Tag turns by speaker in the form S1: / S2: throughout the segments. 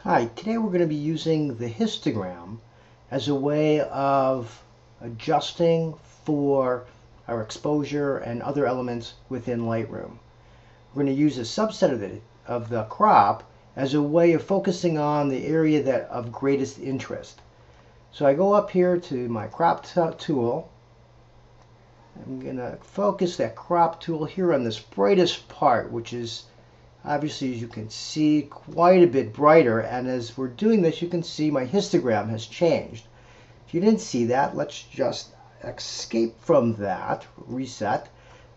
S1: Hi, today we're going to be using the histogram as a way of adjusting for our exposure and other elements within Lightroom. We're going to use a subset of the crop as a way of focusing on the area that of greatest interest. So I go up here to my crop tool. I'm going to focus that crop tool here on this brightest part, which is obviously, as you can see, quite a bit brighter. And as we're doing this, you can see my histogram has changed. If you didn't see that, let's just escape from that, reset,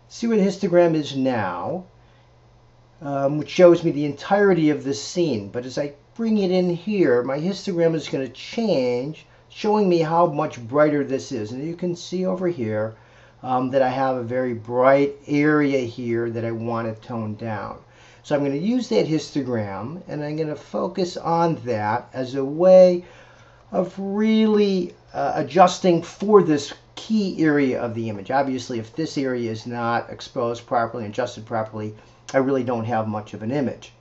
S1: see what histogram is now, which shows me the entirety of this scene. But as I bring it in here, my histogram is going to change, showing me how much brighter this is. And you can see over here that I have a very bright area here that I want to tone down. So I'm going to use that histogram and I'm going to focus on that as a way of really adjusting for this key area of the image. Obviously, if this area is not exposed properly and adjusted properly, I really don't have much of an image.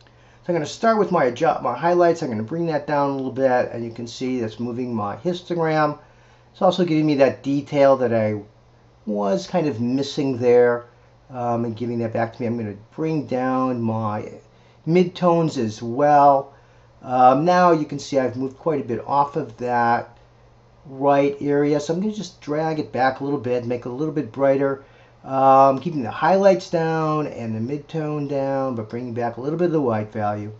S1: So I'm going to start with my highlights. I'm going to bring that down a little bit, and you can see that's moving my histogram. It's also giving me that detail that I was kind of missing there. And giving that back to me. I'm going to bring down my midtones as well. Now you can see I've moved quite a bit off of that right area, so I'm going to just drag it back a little bit, make it a little bit brighter, keeping the highlights down and the midtone down, but bringing back a little bit of the white value,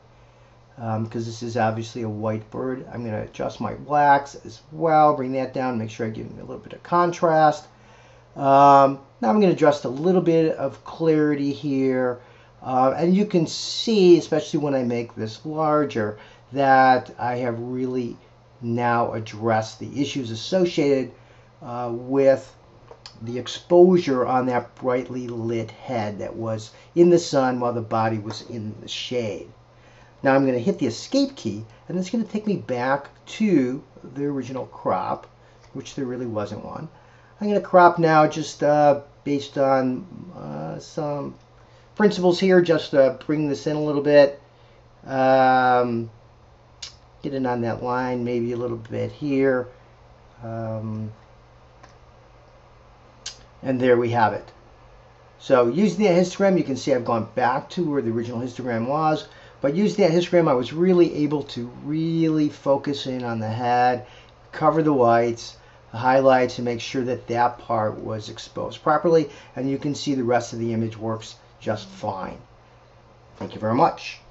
S1: because this is obviously a white bird. I'm going to adjust my blacks as well, bring that down, make sure I give it a little bit of contrast. Now I'm going to adjust a little bit of clarity here, and you can see, especially when I make this larger, that I have really now addressed the issues associated with the exposure on that brightly lit head that was in the sun while the body was in the shade. Now I'm going to hit the escape key, and it's going to take me back to the original crop, which there really wasn't one. I'm going to crop now just based on some principles here, just to bring this in a little bit. Get it on that line, maybe a little bit here. And there we have it. So using that histogram, you can see I've gone back to where the original histogram was. But using that histogram, I was really able to really focus in on the head, cover the whites, highlights, and make sure that that part was exposed properly, and you can see the rest of the image works just fine. Thank you very much.